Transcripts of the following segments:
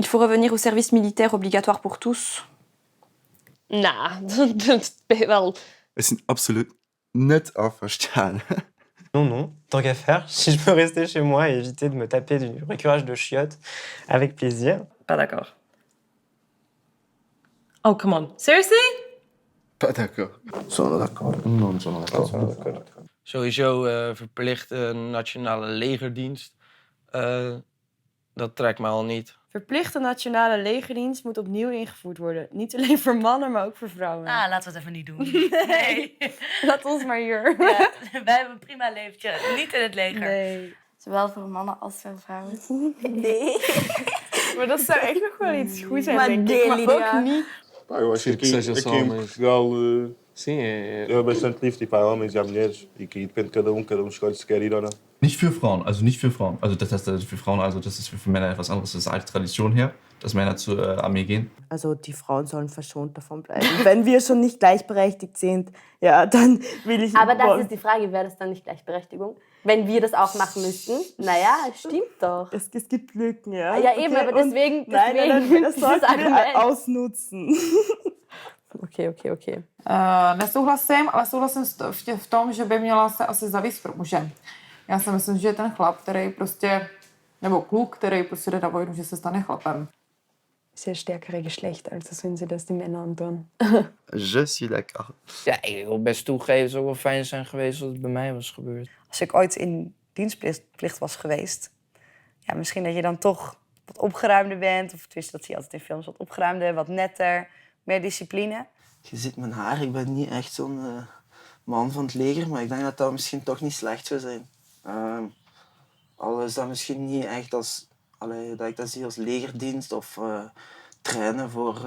faut revenir au service militaire obligatoire pour tous. Nou, dat ben je wel... We zijn absoluut net afverstaan. Non, tant qu'à faire, si je peux rester chez moi et éviter de me taper du récurage de chiottes, avec plaisir. Pas d'accord. Oh, come on. Seriously? Pas d'accord. Sono d'accordo. Non sono d'accordo. Sowieso verplicht nationale legerdienst. Dat trekt me al niet. Verplichte nationale legerdienst moet opnieuw ingevoerd worden. Niet alleen voor mannen, maar ook voor vrouwen. Ah, laten we het even niet doen. Nee. Laat ons maar hier. Ja, wij hebben een prima leventje. Niet in het leger. Nee. Zowel voor mannen als voor vrouwen. Nee. Maar dat zou echt nog wel iets goed zijn, Maar denk ik. Maar Lydia. ook niet. Eu acho que aqui em Portugal é bastante livre, tipo, há homens e há mulheres. E que depende de cada escolhe se quer ir ou não. Nicht für Frauen, also nicht für Frauen. Also das heißt für Frauen, also das ist für Männer etwas anderes. Das ist alte Tradition her, dass Männer zur Armee gehen. Also die Frauen sollen verschont davon bleiben. Wenn wir schon nicht gleichberechtigt sind, ja, dann will ich... Aber das ist die Frage, wäre das dann nicht Gleichberechtigung? Wenn wir das auch machen müssten? Naja, stimmt doch. Es gibt Lücken, ja. Ja, eben, aber deswegen das sollten wir ausnutzen. Okay. Nesouhlasím, ale souhlasím v tom, že by měla se asi zavíst pro muže. Já si myslím, že ten chlap, který prostě, nebo kluk, který prostě jde na vojnu, že se stane chlapem. Sehr stärkere Geschlecht, also sollen sie das die Männer antun. Je suis d'accord. Ja, ik wil best toegeven, het zou wel fijn zijn geweest wat het bij mij was gebeurd. Als ik ooit in dienstplicht was geweest, ja, misschien dat je dan toch wat opgeruimder bent. Of tenminste, dat zie je altijd in films, wat opgeruimder, wat netter, meer discipline. Je ziet mijn haar, ik ben niet echt zo'n man van het leger, maar ik denk dat dat misschien toch niet slecht zou zijn. Al is dat misschien niet echt als, dat ik dat zie als legerdienst of trainen voor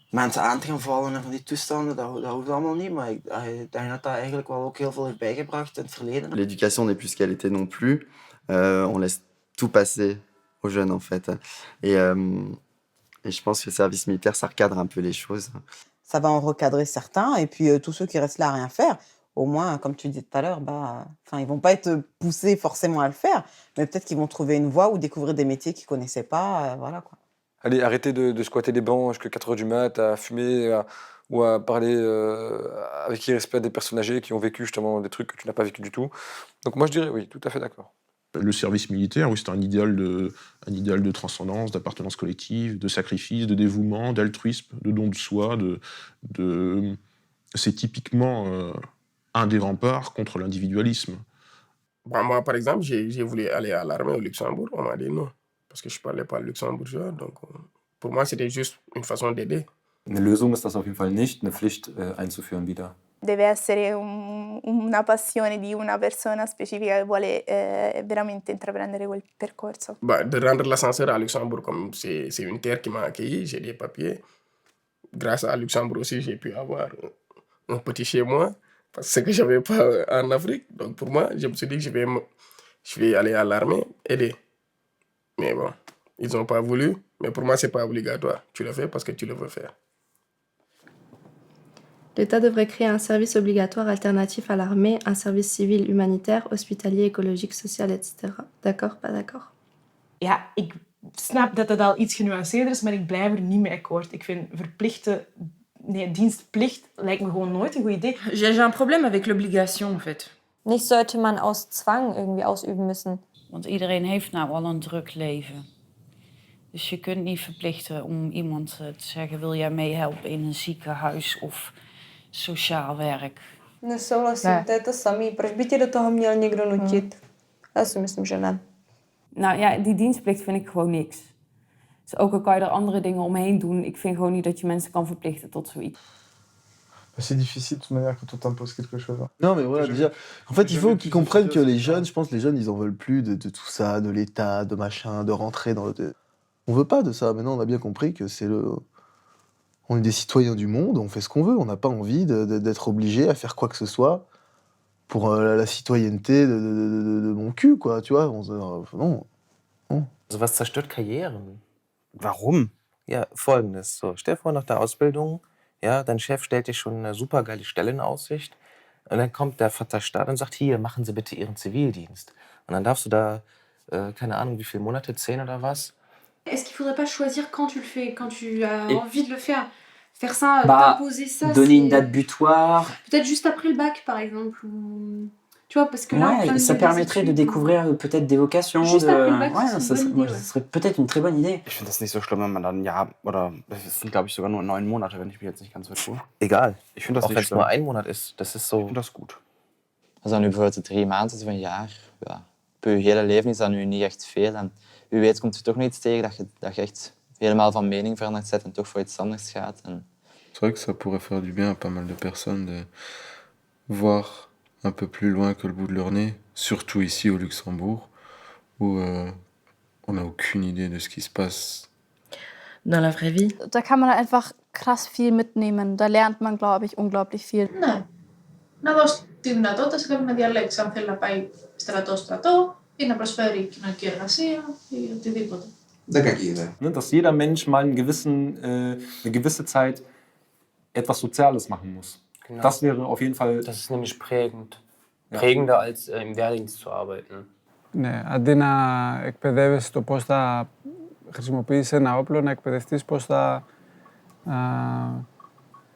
mensen aan te gaan vallen en van die toestanden, dat hoeft allemaal niet. Maar ik denk dat dat eigenlijk wel ook heel veel heeft bijgebracht in het verleden. L'éducation n'est plus ce qu'elle était non plus. On laisse tout passer aux jeunes en fait. Et je pense que le service militaire, ça recadre un peu les choses. Ça va en recadrer certains, et puis tous ceux qui restent là à rien faire, au moins, comme tu disais tout à l'heure, ils vont pas être poussés forcément à le faire, mais peut-être qu'ils vont trouver une voie ou découvrir des métiers qu'ils connaissaient pas, voilà quoi. Allez, arrêtez de squatter les bancs jusqu'à 4h du mat, à fumer ou à parler avec irrespect des personnes âgées qui ont vécu justement des trucs que tu n'as pas vécu du tout. Donc moi je dirais oui, tout à fait d'accord. Le service militaire, oui, c'est un idéal de transcendance, d'appartenance collective, de sacrifice, de dévouement, d'altruisme, de don de soi. C'est typiquement un des remparts contre l'individualisme. Moi, par exemple, j'ai voulu aller à l'armée au Luxembourg. On m'a dit non, parce que je ne parlais pas luxembourgeois. Donc, pour moi, c'était juste une façon d'aider. Eine Lösung ist das auf jeden Fall nicht, eine Pflicht einzuführen wieder. Deve essere una passione di una persona specifica che vuole veramente intraprendere quel percorso. De rendre l'ascenseur à Luxembourg, comme c'est une terre qui m'a accueilli, j'ai des papiers. Grâce à Luxembourg aussi, j'ai pu avoir un petit chez moi, parce que je n'avais pas en Afrique. Donc pour moi, je me suis dit que je vais aller à l'armée, aider. Mais bon, ils n'ont pas voulu. Mais pour moi, ce n'est pas obligatoire. Tu le fais parce que tu le veux faire. L'État devrait créer un service obligatoire alternatif à l'armée, un service civil humanitaire, hospitalier, écologique, social, etc. D'accord, pas d'accord? Ja, ik snap dat dat al iets genuanceerder is, maar ik blijf er niet mee akkoord. Ik vind dienstplicht lijkt me gewoon nooit een goed idee. J'ai un problème avec l'obligation, en fait. Nicht sollte man aus Zwang irgendwie ausüben müssen. Want iedereen heeft nou al een druk leven. Dus je kunt niet verplichten om iemand te zeggen, wil jij meehelpen in een ziekenhuis of sociaal werk. Nesouhlasím, to je to samý. Proč by tě do toho měl někdo nutit? Já si myslím, že ne. Nou ja, die dienstplicht vind ik gewoon niks. Dus ook al kan je er andere dingen omheen doen, ik vind gewoon niet dat je mensen kan verplichten tot zoiets. C'est difficile de toute manière quand on t'impose quelque chose. Non mais voilà, déjà, en fait il faut qu'ils comprennent que les jeunes, je pense que les jeunes ils en veulent plus de tout ça, de l'État, de machin, de rentrer dans le... On veut pas de ça, maintenant on a bien compris que c'est le... On est des citoyens du monde, on fait ce qu'on veut, on n'a pas envie d'être obligé à faire quoi que ce soit pour la citoyenneté de mon cul, quoi, tu vois. Non. Sowas zerstört Karrieren. Warum? Ja, folgendes. So, stell dir vor, nach der Ausbildung, ja, dein Chef stellt dir schon eine supergeile Stelle in Aussicht und dann kommt der Vaterstaat und sagt, hier, machen Sie bitte Ihren Zivildienst. Und dann darfst du da keine Ahnung, wie viele Monate, 10 oder was. Est-ce qu'il faudrait pas choisir quand tu le fais, quand tu as envie de le faire? Faire ça, Bah, t'imposer ça, donner une c'est- date butoir. Peut-être juste après le bac, par exemple. Ou... Tu vois, parce que là, en plein Ouais, ça milieu des permettrait de études, découvrir peut-être des vocations. Juste après le bac, ouais, c'est une ça, bonne moi, idée, ça serait peut-être une très bonne idée. Ich finde das nicht so schlimm, wenn man dann ein Jahr oder es sind, glaube ich, sogar nur 9 Monate, wenn ich mich jetzt nicht ganz vertue. Egal. Ich finde das Auch nicht wenn es schlimm. nur 1 Monat ist, das ist so. Ich finde das gut. Als dat nu bijvoorbeeld 3 maanden is of een jaar, ja, op je hele leven is dat nu niet echt veel. En wie weet komt er toch nog iets tegen dat je echt helemaal van mening veranderd bent en toch voor iets anders gaat. En... C'est vrai que ça pourrait faire du bien à pas mal de personnes de voir un peu plus loin que le bout de leur nez, surtout ici au Luxembourg, où on n'a aucune idée de ce qui se passe. Dans la vraie vie? Da kann man einfach krass viel mitnehmen. Da lernt man, glaube ich, unglaublich viel. Ναι. Να δώσει τη δυνατότητα σε κάποιον να διαλέξει αν θέλει να πάει στρατό ή να προσφέρει κοινωνική εργασία ή οτιδήποτε. Dass jeder Mensch mal eine gewisse Zeit etwas Soziales machen muss. Genau. Das wäre auf jeden Fall... Das ist nämlich prägend. Prägender als im Wehrdienst zu arbeiten. Ναι, αντί να εκπαιδεύεσαι το πώς θα χρησιμοποιήσεις ένα όπλο, να εκπαιδευτείς πώς θα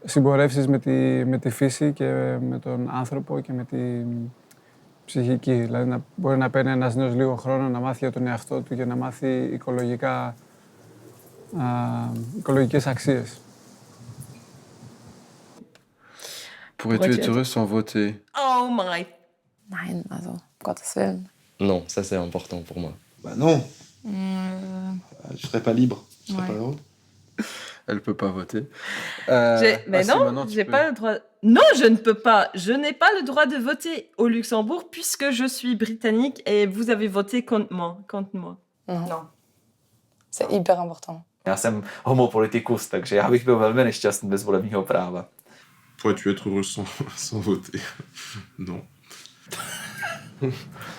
συμπορεύσεις με τη φύση και με τον άνθρωπο και με την ψυχική. Δηλαδή, μπορεί να παίρνει ένας νέος λίγο χρόνο να μάθει για τον εαυτό του και να μάθει οικολογικές αξίες. Pourrais-tu être heureux sans voter? Oh my... Nein, also, um Gottes Willen. Non, ça c'est important pour moi. Bah non. Je serais pas libre. Je serais Ouais. pas heureux. Elle peut pas voter. Mais si, non, maintenant, tu j'ai peux. pas le droit. Non, je ne peux pas. Je n'ai pas le droit de voter au Luxembourg puisque je suis britannique et vous avez voté contre moi. No. C'est hyper important. Já jsem homopolitikus, takže já bych byl velmi nešťastný bez volebního práva. Pourrais-tu être heureux sans voter? Non.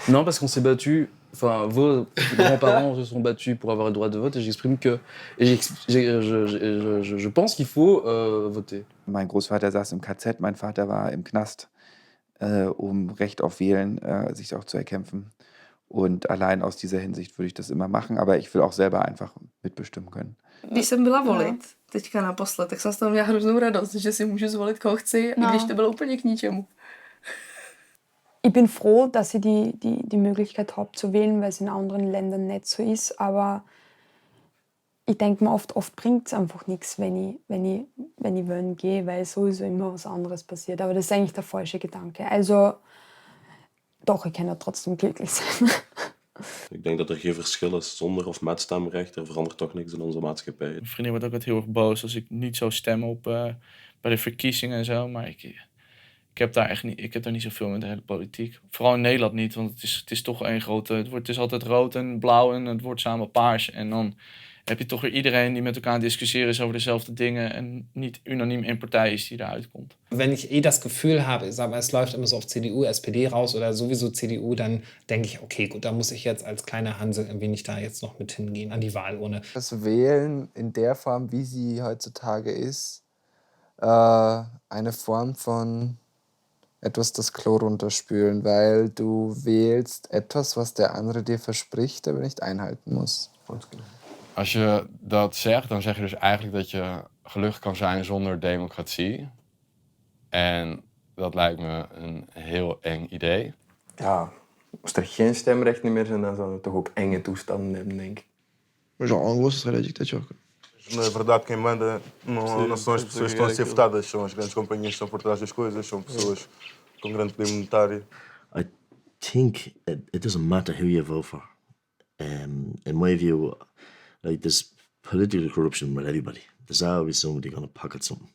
Non, parce qu'on s'est battu, enfin, vos grands-parents se sont battus pour avoir le droit de vote et j'exprime que. Je pense qu'il faut voter. Mein Großvater saß im KZ, mein Vater war im Knast, um Recht auf Wählen sich auch zu erkämpfen. Und allein aus dieser Hinsicht würde ich das immer machen, aber ich will auch selber einfach mitbestimmen können. Když jsem byla volit, teďka naposled, tak jsem z toho měla hroznou radost, že si můžu zvolit, koho chci, i když to bylo úplně k ničemu. Ich bin froh, dass ich die Möglichkeit habe zu wählen, weil es in anderen Ländern nicht so ist. Aber ich denke mir oft bringt es einfach nichts, wenn ich wählen gehe, weil sowieso immer was anderes passiert. Aber das ist eigentlich der falsche Gedanke. Also doch, ik kan er trotzdem glücklich zijn. Ik denk dat er geen verschil is zonder of met stemrecht. Er verandert toch niks in onze maatschappij. Mijn vriendin wordt ook altijd heel erg boos als ik niet zou stemmen op bij de verkiezingen en zo. Maar ik heb daar echt niet, ik heb daar niet zoveel met de hele politiek. Vooral in Nederland niet, want het is toch één grote... Het is altijd rood en blauw en het wordt samen paars. En dan heb je toch weer iedereen die met elkaar aan het discussiëren is over dezelfde dingen en niet unaniem één partij is die eruit komt. Wenn ich das Gefühl habe, ich sag mal, es läuft immer so auf CDU, SPD raus oder sowieso CDU, dann denke ich, okay, gut, da muss ich jetzt als kleiner Hansel irgendwie nicht da jetzt noch mit hingehen an die Wahlurne. Das Wählen in der Form, wie sie heutzutage ist, eine Form von etwas das Klo runterspülen, weil du wählst etwas, was der andere dir verspricht, aber nicht einhalten muss. Als je dat zegt, dan zeg je dus eigenlijk dat je gelukkig kan zijn zonder democratie. En dat lijkt me een heel eng idee. Ja, als er geen stemrechten meer zijn, dan zouden we toch ook enge toestanden hebben, denk ik. Genre, en gros, ce serait la dictature. Na verdade, quem manda não são as pessoas que estão a ser votadas, são as grandes companhias que estão por trás das coisas, são pessoas com grande poder monetário. I think it doesn't matter who you vote for. In my view, like there's political corruption with everybody. There's always somebody going to pocket something.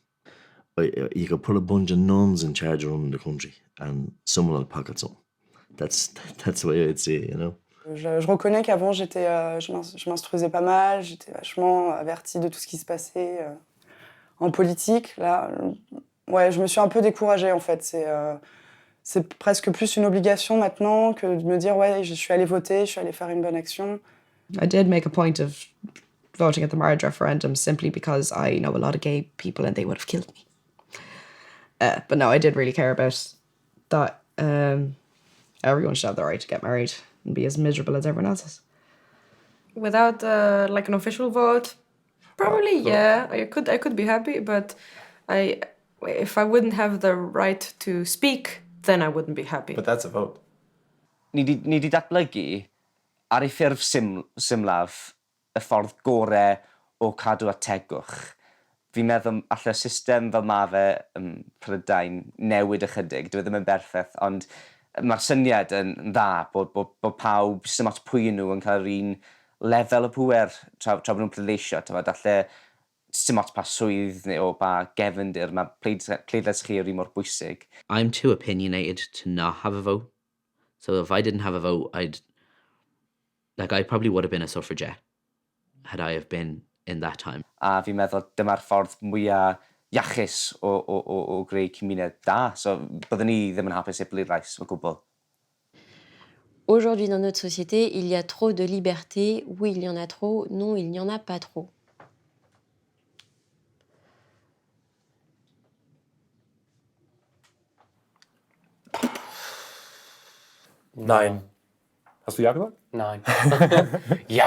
You could put a bunch of nuns in charge around the country, and someone will pocket something. That's the way I'd say it, you know. Je reconnais qu'avant, je m'instruisais pas mal, j'étais vachement avertie de tout ce qui se passait en politique. Là, ouais, je me suis un peu découragée, en fait. C'est presque plus une obligation maintenant que de me dire, ouais, je suis allée voter, je suis allée faire une bonne action. I did make a point of voting at the marriage referendum simply because I know a lot of gay people and they would have killed me. But no, I did really care about that. Everyone should have the right to get married. and be as miserable as everyone else is. Without like an official vote, probably yeah. I could be happy, but if I wouldn't have the right to speak, then I wouldn't be happy. But that's a vote. Ni di datblygu ar ei ffurf symlaf y ffordd gorau o cadw at tegwch. Fi'n meddwl allai system fel ma fe Prydain newid ychydig. Dwi ddim yn berffaith, ond mae'r syniad yn dda bod pawb sy'n at pwy nhw yn cael yr un lefel y pŵer tra bod nhw'n pleidleisio. Allai sim ots pa swydd neu o ba gefndir, mae pleidlais chi yr un mor bwysig. I'm too opinionated to not have a vote. So if I didn't have a vote, I probably would have been a suffragette had I have been in that time. A fi'n meddwl dyma'r ffordd mwyaf iachus o greu cymuned da. So byddwn ni ddim yn hapus heb bleidlais o gwbl. Aujourd'hui, dans notre société, il y a trop de liberté. Oui, il y en a trop. Non, il n'y en a pas trop. Nein. Hast du ja gesagt? Nein. Ja.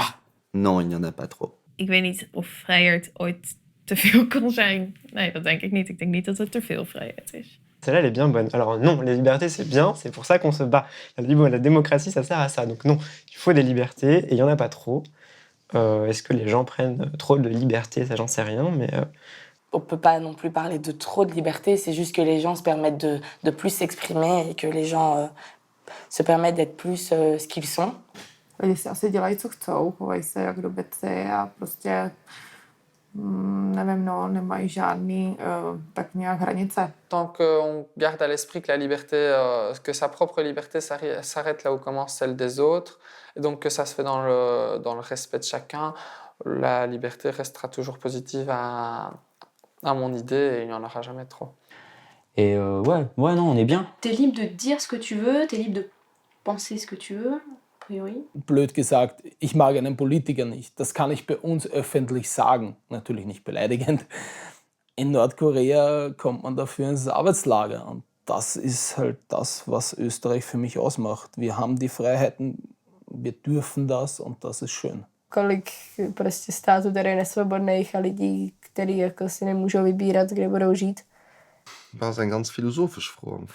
Non, il n'y en a pas trop. Ik weet niet of vrijheid ooit te veel kan zijn. Nee, dat denk ik niet. Ik denk niet dat het te veel vrijheid is. Celle-là, elle est bien bonne. Alors non, les libertés, c'est bien, c'est pour ça qu'on se bat. La démocratie, ça sert à ça. Donc non, il faut des libertés, et il n'y en a pas trop. Est-ce que les gens prennent trop de liberté? Ça, j'en sais rien, mais... On ne peut pas non plus parler de trop de liberté, c'est juste que les gens se permettent de plus s'exprimer et que les gens se permettent d'être plus ce qu'ils sont. Lidi si asi dělají, co chcou, chovají se, jak do bece a prostě, nevím, no, nemají žádný tak nějak hranice. Tant qu'on garde à l'esprit que la liberté, que sa propre liberté s'arrête là où commence celle des autres, et donc que ça se fait dans le respect de chacun, la liberté restera toujours positive à mon idée et il n'y en aura jamais trop. Et ouais, non, on est bien. T'es libre de dire ce que tu veux, t'es libre de penser ce que tu veux, a priori. Blöd gesagt, ich mag einen Politiker nicht. Das kann ich bei uns öffentlich sagen. Natürlich nicht beleidigend. In Nordkorea kommt man dafür ins Arbeitslager. Und das ist halt das, was Österreich für mich ausmacht. Wir haben die Freiheiten, wir dürfen das und das ist schön. Kolik prostě států tady nesvobodných a lidí, kteří jako si nemůžou vybírat, kde budou žít. Das ist eine ganz philosophische Frage.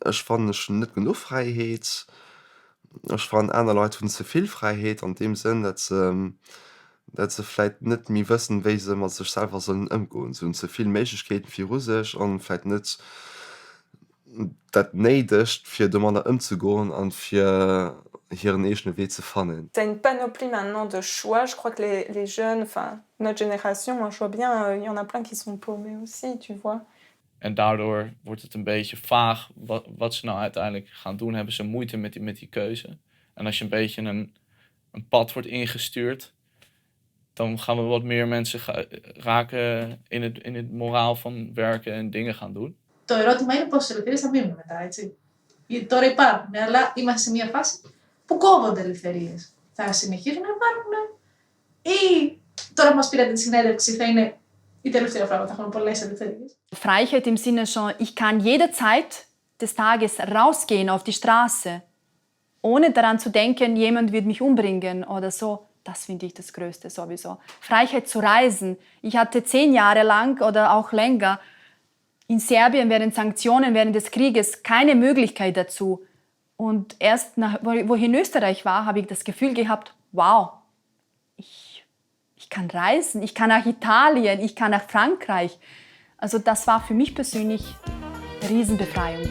Ich fand nicht genug Freiheit. Ich fand andere Leute haben zu viel Freiheit in dem Sinn, dass sie vielleicht nicht mehr wissen, wie sie mit sich selber umgehen sollen. Sie haben zu viele Möglichkeiten für sich und vielleicht nicht das nötig, für die Männer umzugehen und für ihren eigenen Weg zu finden. T'as une panoplie maintenant de choix. Je crois que les jeunes, enfin notre génération, moi je vois bien, il y en a plein qui sont paumés aussi, tu vois. En daardoor wordt het een beetje vaag wat ze nou uiteindelijk gaan doen. Hebben ze moeite met die keuze. En als je een beetje een pad wordt ingestuurd, dan gaan we wat meer mensen raken in het moraal van werken en dingen gaan doen. Το ερώτημα είναι πόσες ελευθερίες θα μείνουν μετά, έτσι. Τώρα υπάρχουν, αλλά είμαστε σε μια φάση που κόβονται ελευθερίες. Θα συνεχίσουν να υπάρχουν ή τώρα που μας πήρατε τη συνέντευξη θα είναι η τελευταία φορά που θα έχουμε πολλές ελευθερίες. Freiheit im Sinne schon, ich kann jederzeit des Tages rausgehen auf die Straße, ohne daran zu denken, jemand wird mich umbringen oder so. Das finde ich das Größte sowieso. Freiheit zu reisen. Ich hatte 10 Jahre lang oder auch länger in Serbien während Sanktionen, während des Krieges keine Möglichkeit dazu. Und erst, wo ich in Österreich war, habe ich das Gefühl gehabt, wow, ich kann reisen, ich kann nach Italien, ich kann nach Frankreich. Also das war für mich persönlich eine Riesenbefreiung.